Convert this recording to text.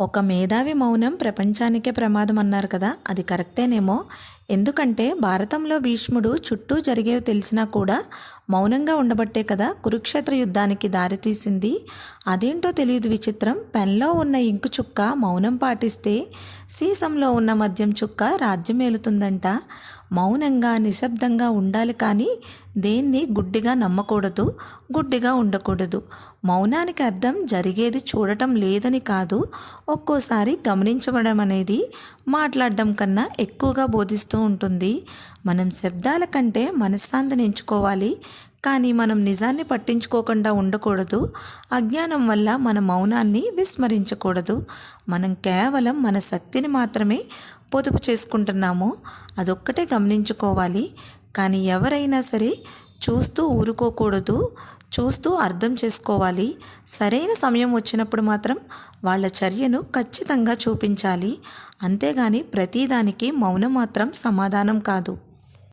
ఒక మేధావి మౌనం ప్రపంచానికే ప్రమాదం అన్నారు కదా, అది కరెక్టేనేమో. ఎందుకంటే భారతంలో భీష్ముడు చుట్టూ జరిగేవి తెలిసినా కూడా మౌనంగా ఉండబట్టే కదా కురుక్షేత్ర యుద్ధానికి దారితీసింది. అదేంటో తెలియదు విచిత్రం. పెన్లో ఉన్న ఇంకు చుక్క మౌనం పాటిస్తే సీసంలో ఉన్న మద్యం చుక్క రాజ్యం ఏలుతుందంట. మౌనంగా నిశ్శబ్దంగా ఉండాలి, కానీ దేన్ని గుడ్డిగా నమ్మకూడదు, గుడ్డిగా ఉండకూడదు. మౌనానికి అర్థం జరిగేది చూడటం లేదని కాదు, ఒక్కోసారి గమనించడం అనేది మాట్లాడడం కన్నా ఎక్కువగా బోధిస్తూ ఉంటుంది. మనం శబ్దాల కంటే మనశ్శాంతిని ఎంచుకోవాలి, కానీ మనం నిజాన్ని పట్టించుకోకుండా ఉండకూడదు. అజ్ఞానం వల్ల మన మౌనాన్ని విస్మరించకూడదు. మనం కేవలం మన శక్తిని మాత్రమే పొదుపు చేసుకుంటున్నాము, అదొక్కటే గమనించుకోవాలి. కానీ ఎవరైనా సరే చూస్తూ ఊరుకోకూడదు, చూస్తూ అర్థం చేసుకోవాలి. సరైన సమయం వచ్చినప్పుడు మాత్రం వాళ్ళ చర్యను ఖచ్చితంగా చూపించాలి. అంతేగాని ప్రతిదానికి మౌనం మాత్రం సమాధానం కాదు.